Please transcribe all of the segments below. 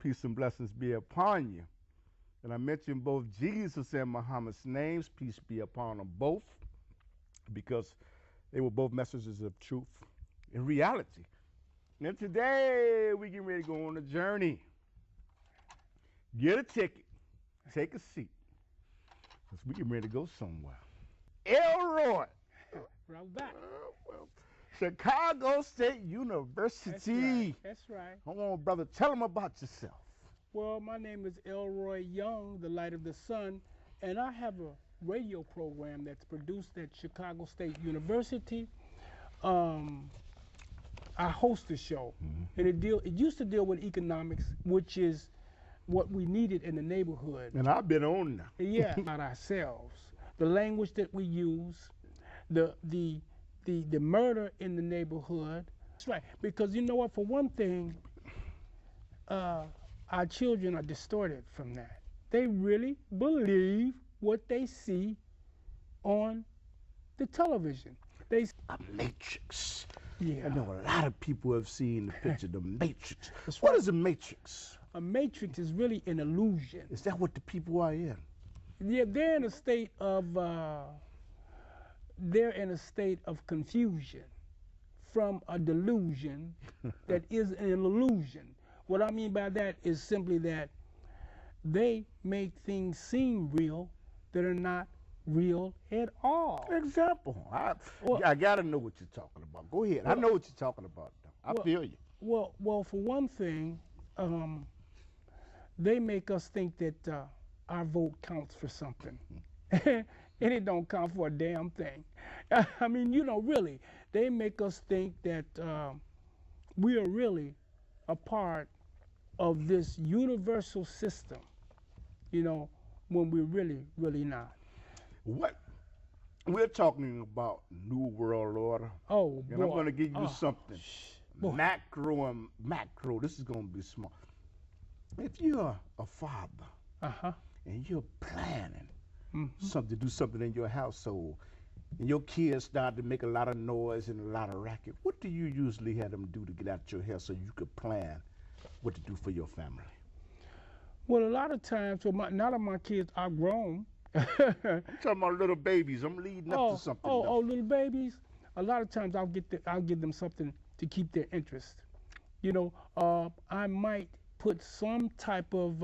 peace and blessings be upon you. And I mentioned both Jesus and Muhammad's names, peace be upon them both, because they were both messages of truth and reality. And today we getting ready to go on a journey. Get a ticket, take a seat, because we getting ready to go somewhere. Elroy. Right back. Well, Chicago State University. That's right. Come on, brother, tell them about yourself. Well, my name is Elroy Young, the light of the sun, and I have a radio program that's produced at Chicago State University. I host a show, and it used to deal with economics, which is what we needed in the neighborhood. And I've been on now. Yeah, about ourselves, the language that we use, the murder in the neighborhood. That's right, because you know what? For one thing, our children are distorted from that. They really believe what they see on the television. A matrix. Yeah. I know a lot of people have seen the picture, the matrix. That's What right. is a matrix? A matrix is really an illusion. Is that what the people are in? Yeah, they're in a state of confusion from a delusion that is an illusion. What I mean by that is simply that they make things seem real that are not real at all. Example. I got to know what you're talking about. Go ahead. I know what you're talking about, though. I feel you. Well, for one thing, they make us think that our vote counts for something. And it don't count for a damn thing. I mean, really, they make us think that we are really a part of this universal system, when we're really, really not. What? We're talking about New World Order. Oh, and boy. I'm going to give you something. Boy. Macro and macro. This is going to be small. If you're a father and you're planning something, do something in your household, and your kids start to make a lot of noise and a lot of racket, what do you usually have them do to get out your hair so you could plan what to do for your family? Well, a lot of times, now that my kids are grown. I'm talking about little babies. I'm leading up to something. Little babies. A lot of times I'll give them something to keep their interest. I might put some type of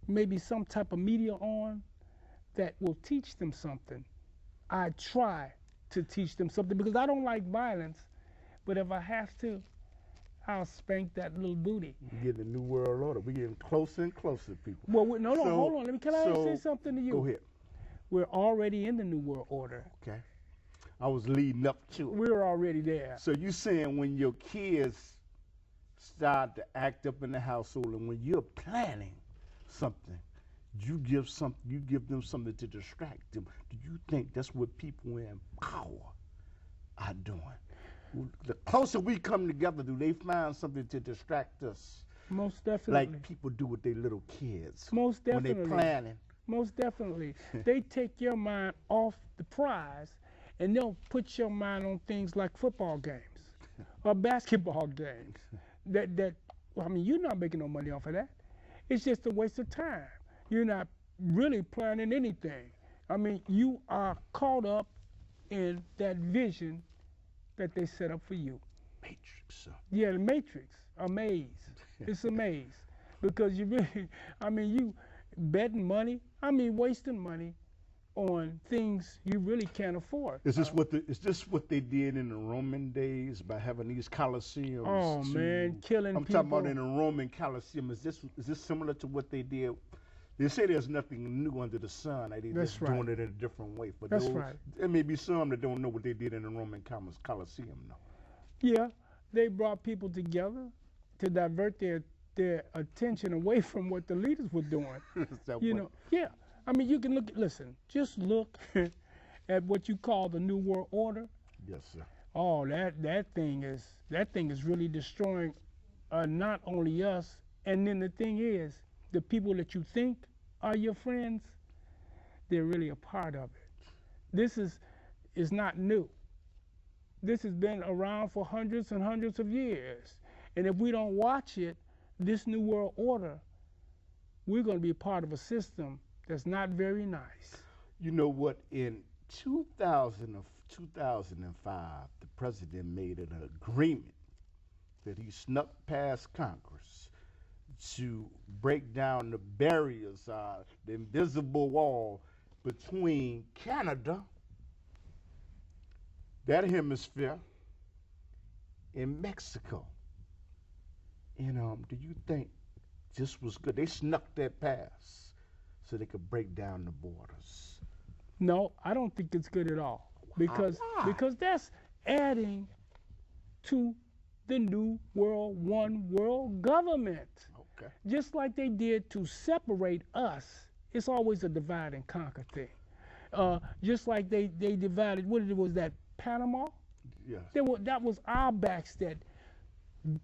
maybe some type of media on that will teach them something. I try to teach them something because I don't like violence, but if I have to, I'll spank that little booty. We're getting the New World Order. We're getting closer and closer, people. Well, hold on. Can I say something to you? Go ahead. We're already in the New World Order. Okay. I was leading up to it. We're already there. So you saying when your kids start to act up in the household and when you're planning something, you give them something to distract them. Do you think that's what people in power are doing? The closer we come together, do they find something to distract us? Most definitely. Like people do with their little kids. Most definitely. When they're planning. Most definitely. They take your mind off the prize and they'll put your mind on things like football games or basketball games. You're not making no money off of that. It's just a waste of time. You're not really planning anything. I mean, you are caught up in that vision that they set up for you. Matrix. Yeah, the matrix, a maze. It's a maze. Because you really, you betting money, wasting money on things you really can't afford. Is this what they did in the Roman days by having these Colosseums? Oh man, killing I'm people. talking about in the Roman Colosseum. Is this similar to what they did? They say there's nothing new under the sun. They just doing it in a different way. But that's right. There may be some that don't know what they did in the Roman Colosseum, though. Yeah, they brought people together to divert their attention away from what the leaders were doing. Yeah. You can just look at what you call the New World Order. Yes, sir. Oh, that thing is really destroying not only us. And then the thing is, the people that you think are your friends, they're really a part of it. This is not new. This has been around for hundreds and hundreds of years. And if we don't watch it, this new world order, we're going to be part of a system that's not very nice. You know what? In 2005, the president made an agreement that he snuck past Congress to break down the barriers, the invisible wall between Canada, that hemisphere, and Mexico. And do you think this was good? They snuck that past so they could break down the borders. No, I don't think it's good at all, because that's adding to the new world, one world government. Okay. Just like they did to separate us. It's always a divide and conquer thing. Just like they divided, was that, Panama? Yes. That was our backs that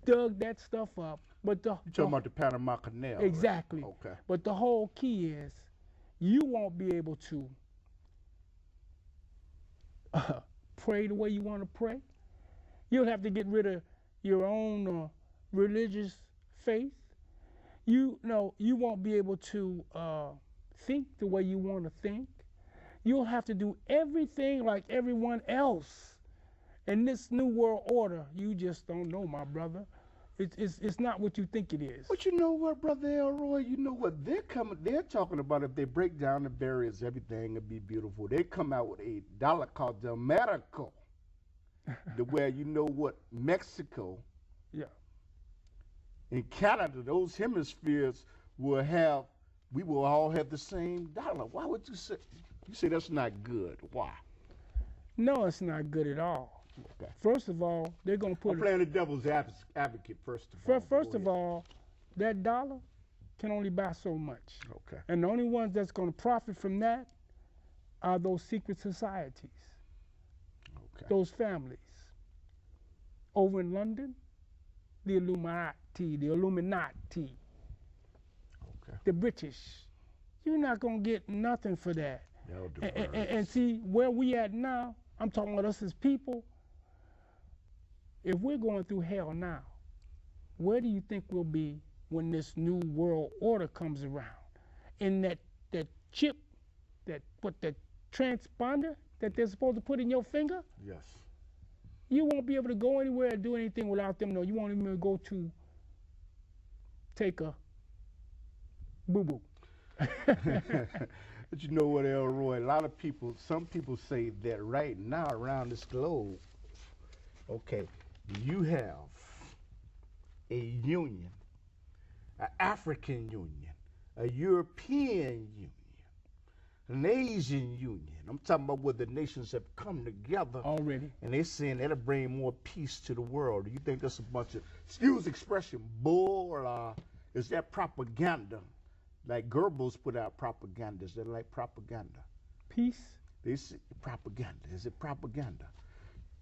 dug that stuff up. But You're talking about the Panama Canal. Exactly. Right? Okay. But the whole key is you won't be able to pray the way you want to pray. You'll have to get rid of your own religious faith. You won't be able to think the way you want to think. You'll have to do everything like everyone else. And this new world order, you just don't know, my brother. It's not what you think it is. But you know what, Brother Elroy? You know what? They're talking about if they break down the barriers, everything will be beautiful. They come out with a dollar called the Americo, where you know what, Mexico, yeah, and Canada, those hemispheres we will all have the same dollar. Why would you say? You say that's not good. Why? No, it's not good at all. Okay. First of all, they're going to put. I'm playing the devil's advocate first of all. First of all, that dollar can only buy so much. Okay. And the only ones that's going to profit from that are those secret societies. Okay. Those families. Over in London, the Illuminati, Okay. the British. You're not going to get nothing for that. And see, where we at now, I'm talking about us as people, if we're going through hell now, where do you think we'll be when this new world order comes around? In that chip, that transponder that they're supposed to put in your finger? Yes. You won't be able to go anywhere or do anything without them. No, you won't even go to take a boo-boo. But you know what, Elroy? Some people say that right now around this globe, okay, you have a union, an African union, a European union, an Asian union. I'm talking about where the nations have come together already. And they're saying that'll bring more peace to the world. Do you think that's a bunch of, excuse the expression, bull, or is that propaganda? Like Goebbels put out propaganda. Is that like propaganda? Peace? They say propaganda. Is it propaganda?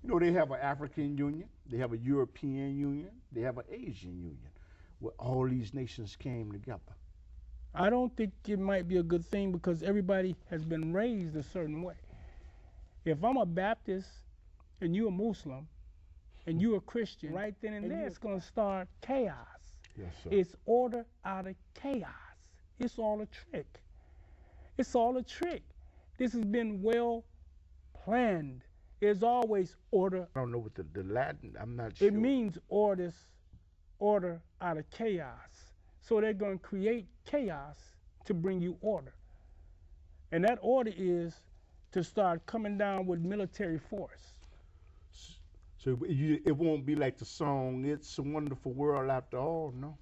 You know, they have an African union, they have a European union, they have an Asian union, where all these nations came together. I don't think it might be a good thing because everybody has been raised a certain way. If I'm a Baptist and you're a Muslim and you're a Christian, right then and there it's going to start chaos. Yes, sir. It's order out of chaos. It's all a trick. It's all a trick. This has been well planned. There's always order. I don't know what the Latin, I'm not sure. It means order out of chaos. So they're going to create chaos to bring you order. And that order is to start coming down with military force. So it won't be like the song, It's a Wonderful World After All, no?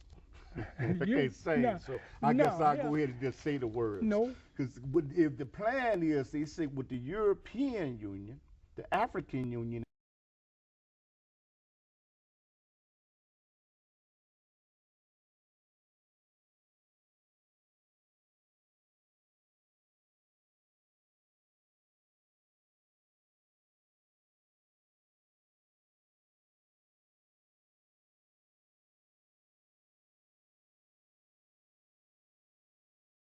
I can't sing, so I guess I'll go ahead and just say the words. No. Because if the plan is, they say with the European Union, the African Union,